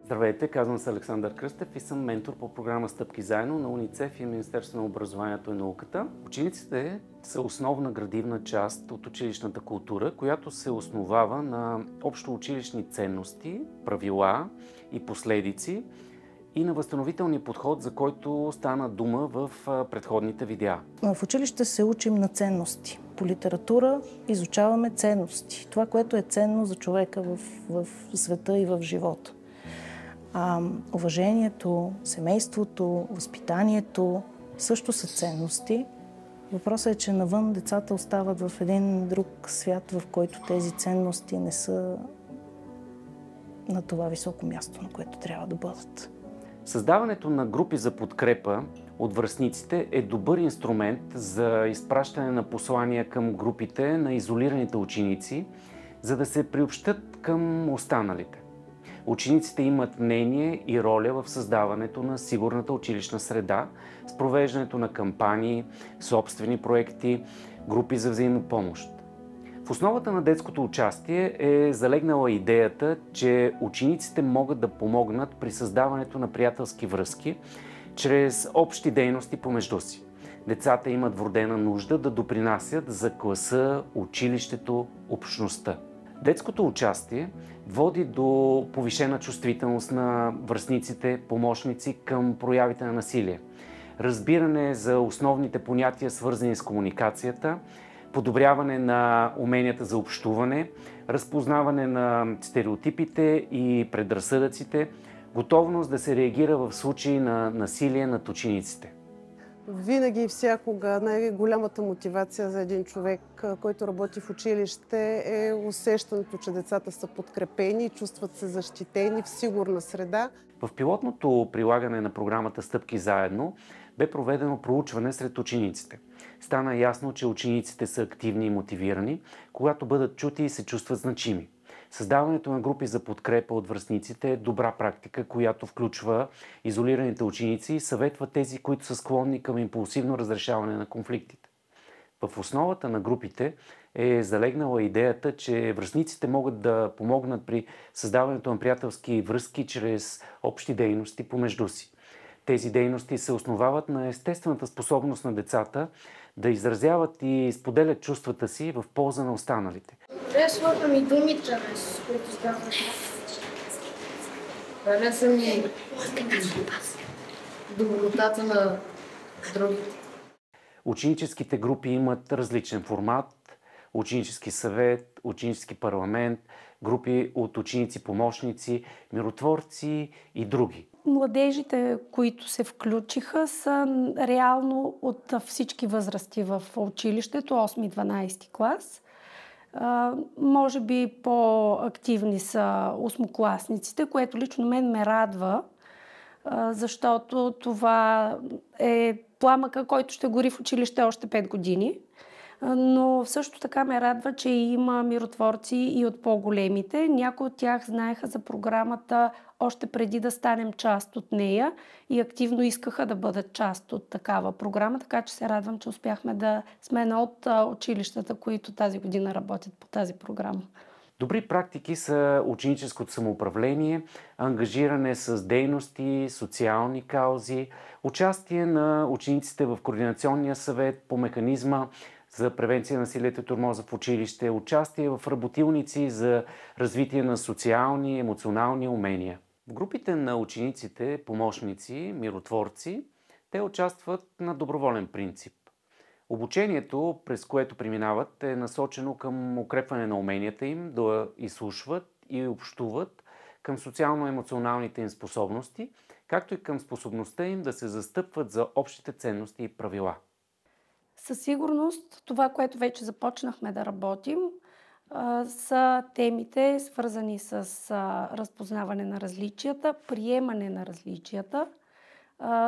Здравейте, казвам се Александър Кръстев и съм ментор по програма Стъпки заедно на УНИЦЕФ и Министерството на образованието и науката. Учениците са основна градивна част от училищната култура, която се основава на общоучилищни ценности, правила и последици и на възстановителния подход, за който стана дума в предходните видеа. В училище се учим на ценности. По литература изучаваме ценности. Това, което е ценно за човека в света и в живота. Уважението, семейството, възпитанието също са ценности. Въпросът е, че навън децата остават в един друг свят, в който тези ценности не са на това високо място, на което трябва да бъдат. Създаването на групи за подкрепа от връстниците е добър инструмент за изпращане на послания към групите на изолираните ученици, за да се приобщят към останалите. Учениците имат мнение и роля в създаването на сигурната училищна среда с провеждането на кампании, собствени проекти, групи за взаимопомощ. В основата на детското участие е залегнала идеята, че учениците могат да помогнат при създаването на приятелски връзки чрез общи дейности помежду си. Децата имат вродена нужда да допринасят за класа, училището, общността. Детското участие води до повишена чувствителност на връстниците, помощници към проявите на насилие, разбиране за основните понятия, свързани с комуникацията, подобряване на уменията за общуване, разпознаване на стереотипите и предразсъдъците, готовност да се реагира в случай на насилие над учениците. Винаги и всякога най-голямата мотивация за един човек, който работи в училище, е усещането, че децата са подкрепени, чувстват се защитени в сигурна среда. В пилотното прилагане на програмата Стъпки заедно бе проведено проучване сред учениците. Стана ясно, че учениците са активни и мотивирани, когато бъдат чути и се чувстват значими. Създаването на групи за подкрепа от връстниците е добра практика, която включва изолираните ученици и съветва тези, които са склонни към импулсивно разрешаване на конфликтите. В основата на групите е залегнала идеята, че връстниците могат да помогнат при създаването на приятелски връзки чрез общи дейности помежду си. Тези дейности се основават на естествената способност на децата да изразяват и споделят чувствата си в полза на останалите. Харесваха ми думите, с които стават. Хареса ми добротата на другите. Ученическите групи имат различен формат: ученически съвет, ученически парламент, групи от ученици-помощници, миротворци и други. Младежите, които се включиха, са реално от всички възрасти в училището, 8-12 клас. Може би по-активни са осмокласниците, което лично мен ме радва, защото това е пламъка, който ще гори в училище още 5 години. Но също така ме радва, че има миротворци и от по-големите. Някои от тях знаеха за програмата още преди да станем част от нея и активно искаха да бъдат част от такава програма, така че се радвам, че успяхме да сме едно от училищата, които тази година работят по тази програма. Добри практики са ученическото самоуправление, ангажиране с дейности, социални каузи, участие на учениците в Координационния съвет по механизма за превенция на насилието и тормоза в училище, участие в работилници за развитие на социални и емоционални умения. В групите на учениците, помощници, миротворци, те участват на доброволен принцип. Обучението, през което преминават, е насочено към укрепване на уменията им да изслушват и общуват, към социално-емоционалните им способности, както и към способността им да се застъпват за общите ценности и правила. Със сигурност това, което вече започнахме да работим, са темите, свързани с разпознаване на различията, приемане на различията,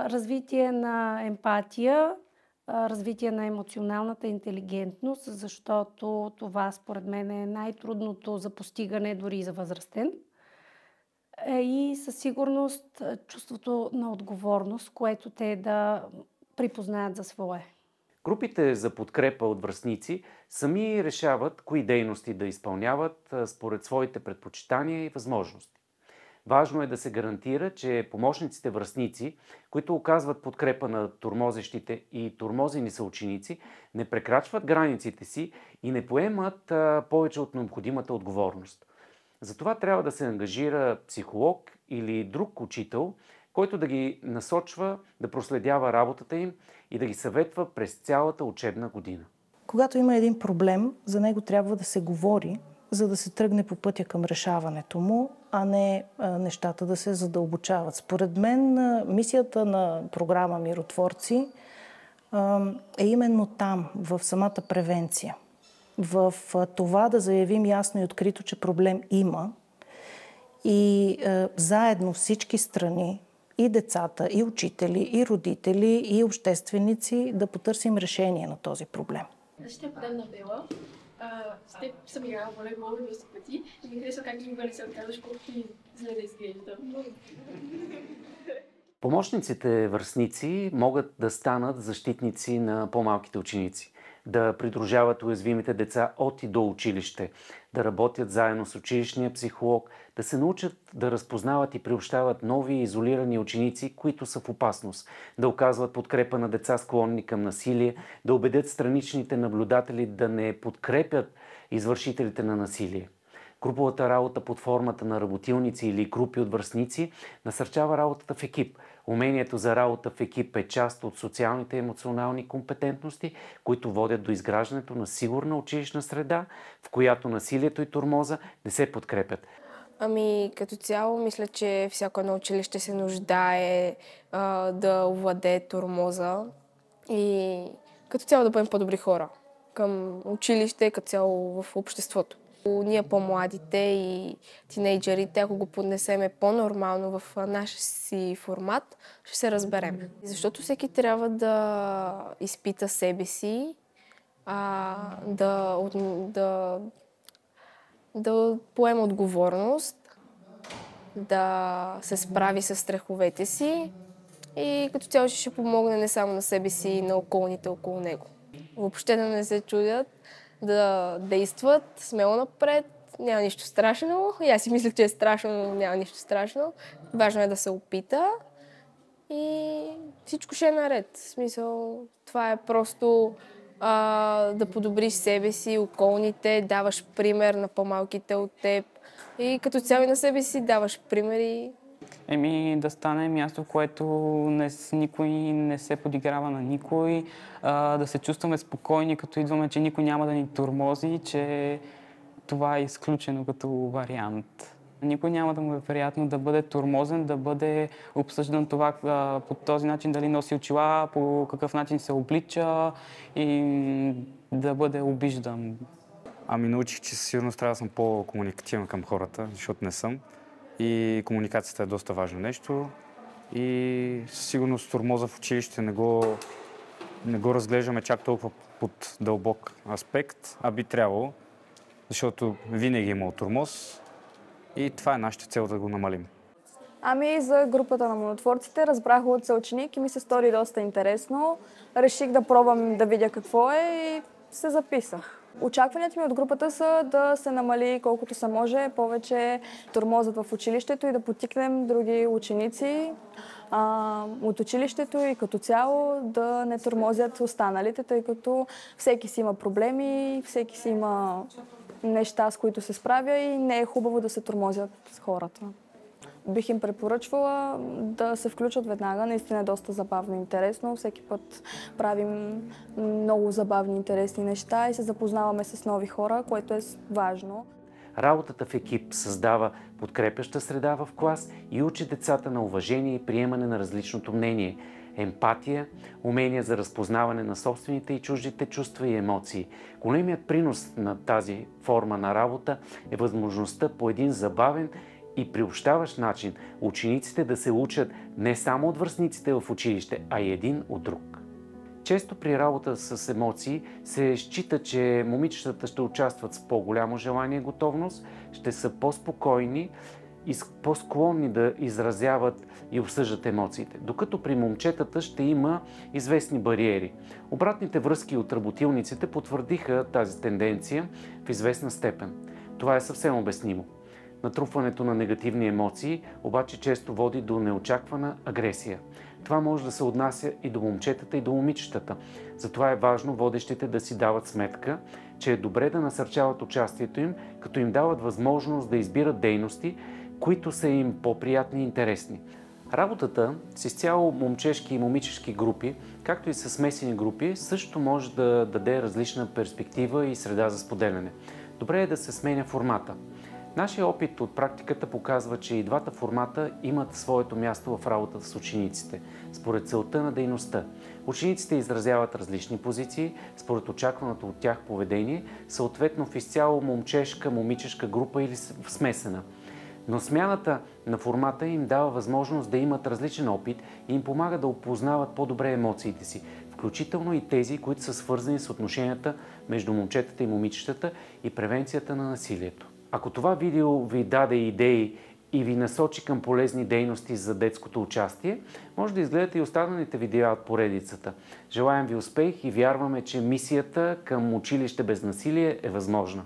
развитие на емпатия, развитие на емоционалната интелигентност, защото това според мен е най-трудното за постигане дори и за възрастен. И със сигурност чувството на отговорност, което те да припознаят за свое. Групите за подкрепа от връстници сами решават кои дейности да изпълняват според своите предпочитания и възможности. Важно е да се гарантира, че помощниците връстници, които оказват подкрепа на тормозещите и тормозени съученици, не прекрачват границите си и не поемат повече от необходимата отговорност. Затова трябва да се ангажира психолог или друг учител, който да ги насочва, да проследява работата им и да ги съветва през цялата учебна година. Когато има един проблем, за него трябва да се говори, за да се тръгне по пътя към решаването му, а не нещата да се задълбочават. Според мен мисията на програма Миротворци е именно там, в самата превенция. В това да заявим ясно и открито, че проблем има и заедно всички страни, и децата, и учители, и родители, и общественици да потърсим решение на този проблем. Ще подам на Бела. С теб съм играла волейбол доста пъти и ми харесва как никога не се отказваш колкото и зле да изглежда. Помощниците връстници могат да станат защитници на по-малките ученици, да придружават уязвимите деца от и до училище, да работят заедно с училищния психолог, да се научат да разпознават и приобщават нови изолирани ученици, които са в опасност, да оказват подкрепа на деца склонни към насилие, да убедят страничните наблюдатели да не подкрепят извършителите на насилие. Груповата работа под формата на работилници или групи от връстници насърчава работата в екип. Умението за работа в екип е част от социалните и емоционални компетентности, които водят до изграждането на сигурна училищна среда, в която насилието и тормоза не се подкрепят. Като цяло, мисля, че всяко едно училище се нуждае да овладее тормоза и като цяло да бъдем по-добри хора към училище, като цяло в обществото. Ние по-младите и тинейджерите, ако го поднесеме по-нормално в нашия си формат, ще се разберем. Защото всеки трябва да изпита себе си, да поема отговорност, да се справи с страховете си и като цяло ще помогне не само на себе си и на околните около него. Въобще да не се чудят, да действат смело напред, няма нищо страшно. И аз си мислех, че е страшно, но няма нищо страшно. Важно е да се опита и всичко ще е наред. В смисъл, това е просто да подобриш себе си, околните, даваш пример на по-малките от теб и като цяло и на себе си даваш примери. Да стане място, в което никой не се подиграва на никой, да се чувстваме спокойни, като идваме, че никой няма да ни тормози, че това е изключено като вариант. Никой няма да му е приятно да бъде тормозен, да бъде обсъждан това по този начин, дали носи очила, по какъв начин се облича и да бъде обиждан. Научих, че със сигурност трябва да съм по-комуникативен към хората, защото не съм. И комуникацията е доста важно нещо. И със сигурност тормоза в училище не го разглеждаме чак толкова под дълбок аспект, а би трябвало, защото винаги е имал тормоз и това е нашата цел да го намалим. За групата на миротворците разбрах от съученик и ми се стори доста интересно. Реших да пробвам да видя какво е и се записах. Очакванията ми от групата са да се намали колкото се може повече тормозът в училището и да подтикнем други ученици от училището и като цяло да не тормозят останалите, тъй като всеки си има проблеми, всеки си има неща, с които се справя и не е хубаво да се тормозят с хората. Бих им препоръчвала да се включат веднага. Наистина е доста забавно и интересно. Всеки път правим много забавни, интересни неща и се запознаваме с нови хора, което е важно. Работата в екип създава подкрепяща среда в клас и учи децата на уважение и приемане на различното мнение, емпатия, умения за разпознаване на собствените и чуждите чувства и емоции. Големият принос на тази форма на работа е възможността по един забавен и приобщаващ начин учениците да се учат не само от връстниците в училище, а и един от друг. Често при работа с емоции се счита, че момичетата ще участват с по-голямо желание и готовност, ще са по-спокойни и по-склонни да изразяват и обсъждат емоциите, докато при момчетата ще има известни бариери. Обратните връзки от работилниците потвърдиха тази тенденция в известна степен. Това е съвсем обяснимо. Натрупването на негативни емоции обаче често води до неочаквана агресия. Това може да се отнася и до момчетата, и до момичетата. Затова е важно водещите да си дават сметка, че е добре да насърчават участието им, като им дават възможност да избират дейности, които са им по-приятни и интересни. Работата с изцяло момчешки и момичешки групи, както и с смесени групи, също може да даде различна перспектива и среда за споделяне. Добре е да се сменя формата. Нашия опит от практиката показва, че и двата формата имат своето място в работата с учениците, според целта на дейността. Учениците изразяват различни позиции, според очакваното от тях поведение, съответно в изцяло момчешка, момичешка група или смесена. Но смяната на формата им дава възможност да имат различен опит и им помага да опознават по-добре емоциите си, включително и тези, които са свързани с отношенията между момчетата и момичетата и превенцията на насилието. Ако това видео ви даде идеи и ви насочи към полезни дейности за детското участие, може да изгледате и останалите видеа от поредицата. Желаем ви успех и вярваме, че мисията към училище без насилие е възможна.